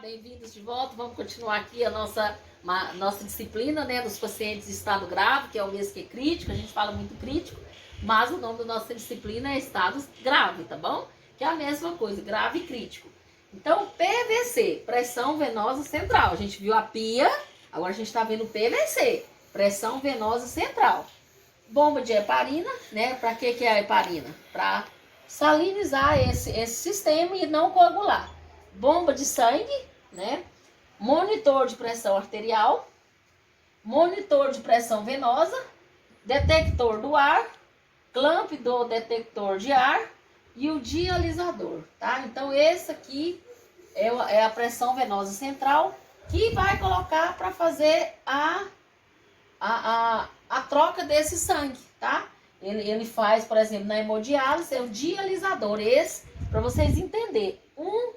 bem-vindos de volta. Vamos continuar aqui a nossa disciplina, né, dos pacientes de estado grave, que é o mesmo que crítico. A gente fala muito crítico, mas o nome da nossa disciplina é estado grave, tá bom? Que é a mesma coisa, grave e crítico. Então, PVC, pressão venosa central. A gente viu a PIA, agora a gente está vendo o PVC, pressão venosa central. Bomba de heparina, né? Para que é a heparina? Para salinizar esse sistema e não coagular. Bomba de sangue, né? Monitor de pressão arterial, monitor de pressão venosa, detector do ar, clamp do detector de ar e o dialisador, tá? Então esse aqui é a pressão venosa central que vai colocar para fazer a troca desse sangue, tá? Ele faz, por exemplo, na hemodiálise, é o dialisador. Esse, para vocês entenderem, um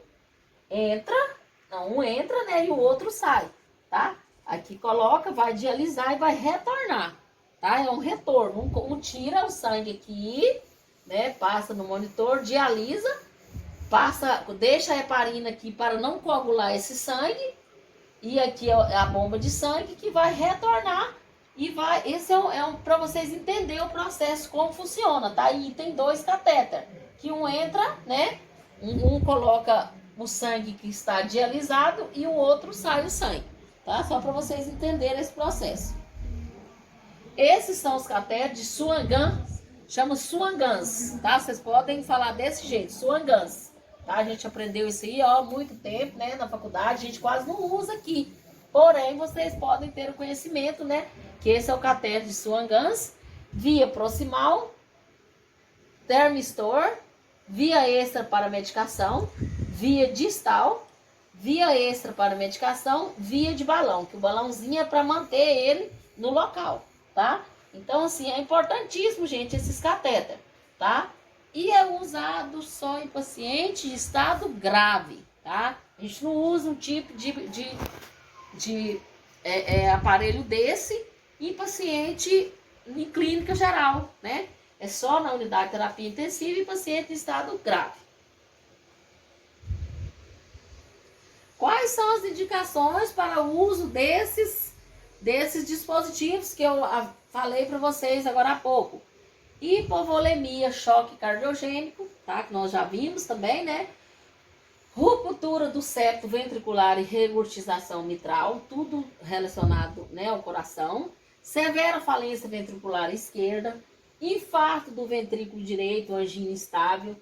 entra, né, e o outro sai, tá? Aqui coloca, vai dialisar e vai retornar, tá? É um retorno, um tira o sangue aqui, né, passa no monitor, dialisa, deixa a heparina aqui para não coagular esse sangue, e aqui é a bomba de sangue que vai retornar e vai. Esse para vocês entenderem o processo, como funciona, tá? E tem dois catéter, que um entra, né? Um coloca o sangue que está dialisado e o outro sai o sangue, tá? Só para vocês entenderem esse processo. Esses são os catéteres de Swan-Ganz, chama Swan-Ganz, tá? Vocês podem falar desse jeito, Swan-Ganz, tá? A gente aprendeu isso aí, ó, há muito tempo, né? Na faculdade, a gente quase não usa aqui. Porém, vocês podem ter o conhecimento, né? Que esse é o catéter de Swan-Ganz, via proximal, termistor, via extra para medicação, via distal, via extra para medicação, via de balão, que o balãozinho é para manter ele no local, tá? Então, assim, é importantíssimo, gente, esses catéter, tá? E é usado só em paciente de estado grave, tá? A gente não usa um tipo de aparelho desse em paciente em clínica geral, né? É só na unidade de terapia intensiva e paciente em estado grave. Quais são as indicações para o uso desses dispositivos que eu falei para vocês agora há pouco? Hipovolemia, choque cardiogênico, tá? Que nós já vimos também, né? Ruptura do septo ventricular e regurgitação mitral, tudo relacionado, né, ao coração. Severa falência ventricular esquerda, infarto do ventrículo direito, angina instável,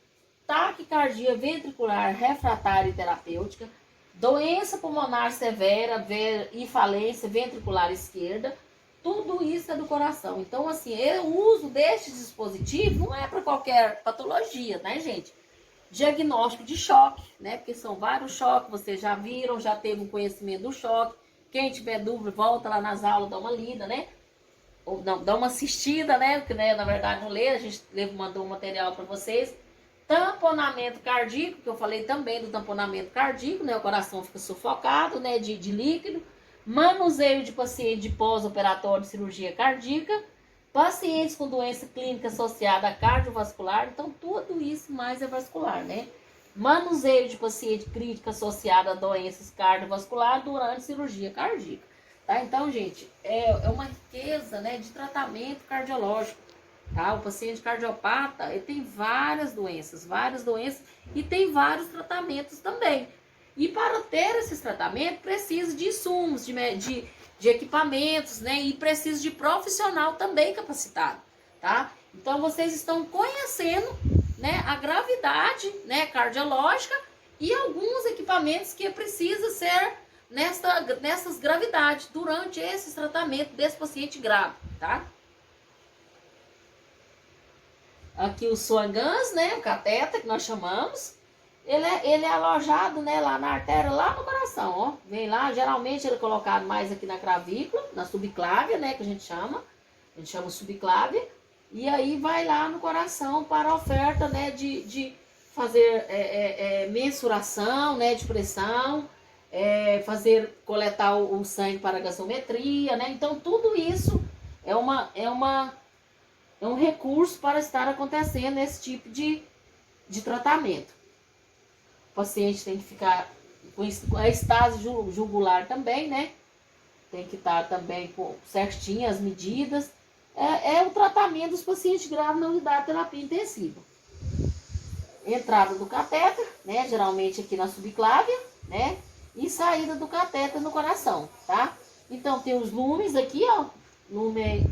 taquicardia ventricular refratária e terapêutica, doença pulmonar severa e falência ventricular esquerda, tudo isso é do coração. Então, assim, o uso deste dispositivo não é para qualquer patologia, né, gente? Diagnóstico de choque, né? Porque são vários choques, vocês já viram, já teve um conhecimento do choque. Quem tiver dúvida, volta lá nas aulas, dá uma lida, né? Ou não, dá uma assistida, né? Porque, né, na verdade, não lê, a gente mandou um material para vocês. Tamponamento cardíaco, que eu falei também do tamponamento cardíaco, né? O coração fica sufocado, né? De líquido. Manuseio de paciente de pós-operatório de cirurgia cardíaca. Pacientes com doença clínica associada a cardiovascular, então tudo isso mais é vascular, né? Manuseio de paciente crítico associado a doenças cardiovasculares durante cirurgia cardíaca, tá? Então, gente, é uma riqueza, né, de tratamento cardiológico, tá? O paciente cardiopata, ele tem várias doenças e tem vários tratamentos também. E para ter esses tratamentos, precisa de insumos, de equipamentos, né? E precisa de profissional também capacitado, tá? Então, vocês estão conhecendo, né, a gravidade, né, cardiológica e alguns equipamentos que precisa ser nessas gravidades durante esse tratamento desse paciente grave, tá? Aqui o Swan-Ganz, né, o catéter que nós chamamos. Ele é alojado, né, lá na artéria, lá no coração, ó. Vem lá, geralmente ele é colocado mais aqui na clavícula, na subclávia, né, que a gente chama subclávia. E aí vai lá no coração para a oferta, né, de fazer mensuração, né, de pressão, coletar o sangue para a gasometria, né. Então tudo isso é um recurso para estar acontecendo esse tipo de tratamento. O paciente tem que ficar com a estase jugular também, né? Tem que estar também certinho as medidas. É o tratamento dos pacientes graves na unidade de terapia intensiva. Entrada do catéter, né? Geralmente aqui na subclávia, né? E saída do catéter no coração, tá? Então tem os lumes aqui, ó. Lume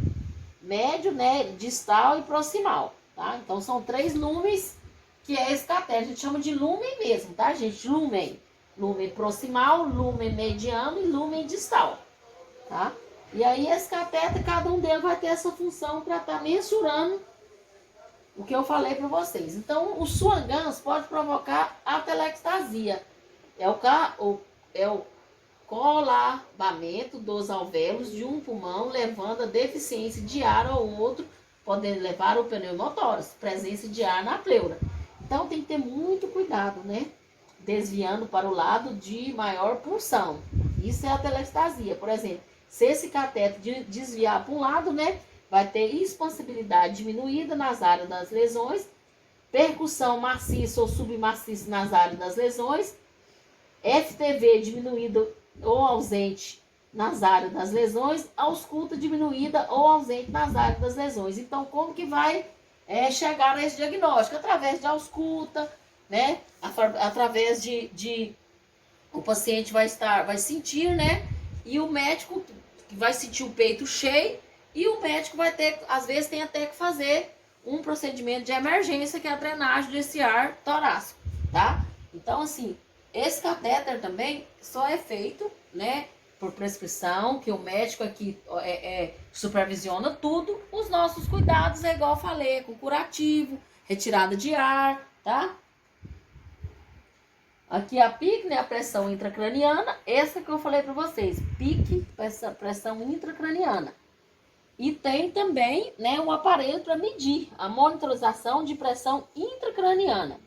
médio, né? Distal e proximal, tá? Então são 3 lumes que é esse catéter. A gente chama de lumen mesmo, tá, gente? Lumen. Lumen proximal, lumen mediano e lumen distal, tá? E aí esse catéter, cada um deles vai ter essa função para estar mensurando o que eu falei para vocês. Então, o Swan-Ganz pode provocar atelectasia. É o colabamento dos alvéolos de um pulmão, levando a deficiência de ar ao outro, podendo levar ao pneumotórax, presença de ar na pleura. Então, tem que ter muito cuidado, né? Desviando para o lado de maior pulsão. Isso é atelectasia. Por exemplo, se esse catéter desviar para um lado, né? Vai ter expansibilidade diminuída nas áreas das lesões, percussão maciça ou submaciça nas áreas das lesões, FTV diminuído ou ausente nas áreas das lesões, ausculta diminuída ou ausente nas áreas das lesões. Então, como que vai chegar a esse diagnóstico? Através de ausculta, né? Através de o paciente vai sentir, né? E o médico vai sentir o peito cheio. E o médico vai ter, às vezes, tem até que fazer um procedimento de emergência, que é a drenagem desse ar torácico, tá? Então, assim, esse catéter também só é feito, né, por prescrição, que o médico aqui supervisiona tudo. Os nossos cuidados é igual eu falei, com curativo, retirada de ar, tá? Aqui a PIC, né, a pressão intracraniana, essa que eu falei para vocês, PIC, pressão intracraniana. E tem também, né, um aparelho para medir a monitorização de pressão intracraniana.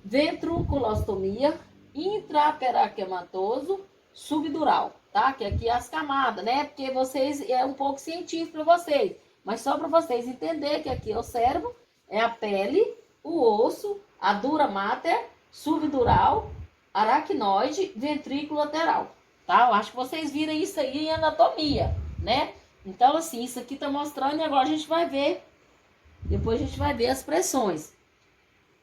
Ventriculostomia, intraperaquimatoso, subdural, tá? Que aqui é as camadas, né? Porque vocês, é um pouco científico para vocês. Mas só para vocês entenderem que aqui é o cérebro, é a pele, o osso, a dura mater, subdural, aracnoide, ventrículo lateral, tá? Eu acho que vocês viram isso aí em anatomia, né? Então, assim, isso aqui tá mostrando e agora a gente vai ver. Depois a gente vai ver as pressões.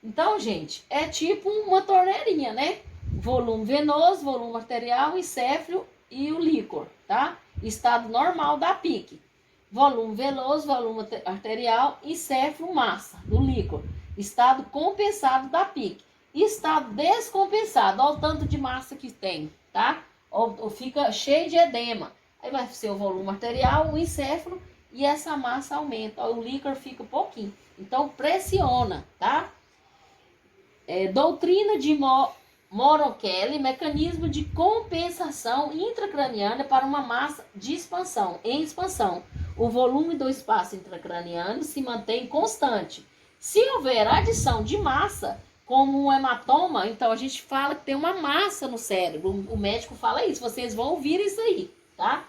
Então, gente, é tipo uma torneirinha, né? Volume venoso, volume arterial, encéfalo e o líquor, tá? Estado normal da PIC. Volume venoso, volume arterial, encéfalo, massa do líquor. Estado compensado da PIC. Estado descompensado, olha o tanto de massa que tem, tá? Ou fica cheio de edema. Aí vai ser o volume arterial, o encéfalo e essa massa aumenta. O líquor fica pouquinho. Então, pressiona, tá? Doutrina de Moron-Kelly, mecanismo de compensação intracraniana para uma massa de expansão. Em expansão, o volume do espaço intracraniano se mantém constante. Se houver adição de massa, como um hematoma, então a gente fala que tem uma massa no cérebro. O médico fala isso, vocês vão ouvir isso aí, tá?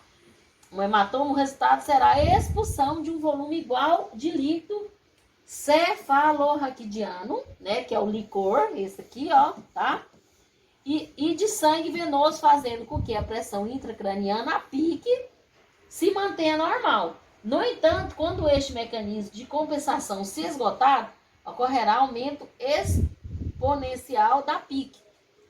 Um hematoma, o resultado será a expulsão de um volume igual de líquido cefalorraquidiano, né, que é o licor, esse aqui, ó, tá? E de sangue venoso, fazendo com que a pressão intracraniana, a PIC, se mantenha normal. No entanto, quando este mecanismo de compensação se esgotar, ocorrerá aumento exponencial da PIC,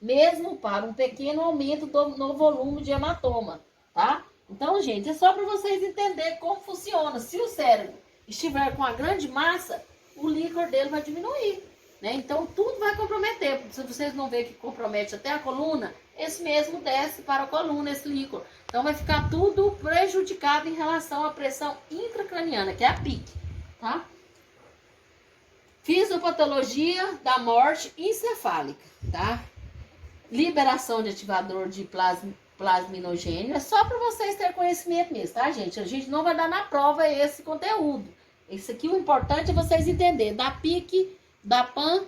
mesmo para um pequeno aumento no volume de hematoma, tá? Então, gente, é só para vocês entenderem como funciona. Se o cérebro estiver com a grande massa, o líquor dele vai diminuir, né? Então, tudo vai comprometer. Se vocês não verem que compromete até a coluna, esse mesmo desce para a coluna, esse líquor. Então, vai ficar tudo prejudicado em relação à pressão intracraniana, que é a PIC, tá? Fisiopatologia da morte encefálica, tá? Liberação de ativador de plasminogênio, é só para vocês terem conhecimento mesmo, tá, gente? A gente não vai dar na prova esse conteúdo. Esse aqui, o importante é vocês entenderem da PIC, da PAN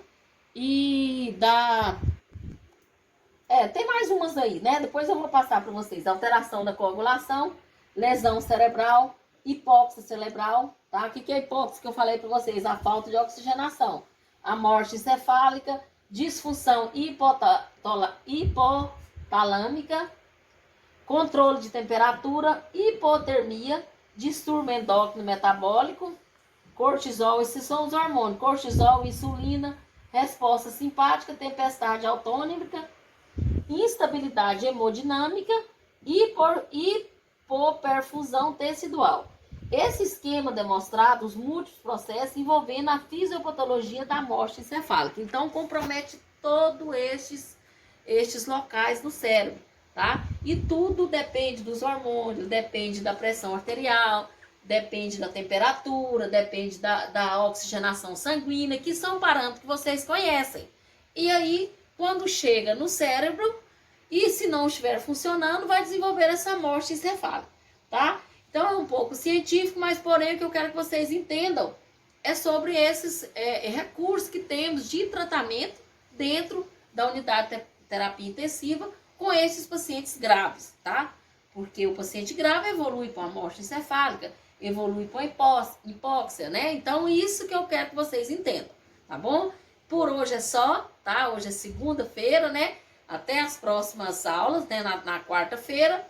e da... tem mais umas aí, né? Depois eu vou passar para vocês. Alteração da coagulação, lesão cerebral, hipóxia cerebral, tá? O que é hipóxia que eu falei para vocês? A falta de oxigenação. A morte encefálica, disfunção hipotalâmica, controle de temperatura, hipotermia, distúrbio endócrino metabólico, cortisol, esses são os hormônios, cortisol, insulina, resposta simpática, tempestade autônica, instabilidade hemodinâmica e hipoperfusão tecidual. Esse esquema demonstrado os múltiplos processos envolvendo a fisiopatologia da morte encefálica. Então, compromete todos estes locais do cérebro, tá? E tudo depende dos hormônios, depende da pressão arterial, depende da temperatura, depende da oxigenação sanguínea, que são parâmetros que vocês conhecem. E aí, quando chega no cérebro, e se não estiver funcionando, vai desenvolver essa morte encefálica, tá? Então é um pouco científico, mas porém o que eu quero que vocês entendam é sobre esses recursos que temos de tratamento dentro da unidade de terapia intensiva com esses pacientes graves, tá? Porque o paciente grave evolui para uma morte encefálica, evolui para uma hipóxia, né? Então isso que eu quero que vocês entendam, tá bom? Por hoje é só, tá? Hoje é segunda-feira, né? Até as próximas aulas, né? Na quarta-feira.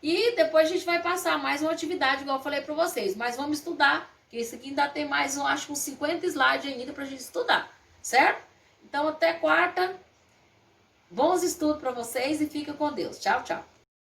E depois a gente vai passar mais uma atividade, igual eu falei para vocês. Mas vamos estudar, que isso aqui ainda tem mais, eu acho, uns 50 slides ainda para a gente estudar, certo? Então, até quarta. Bons estudos para vocês e fica com Deus. Tchau, tchau.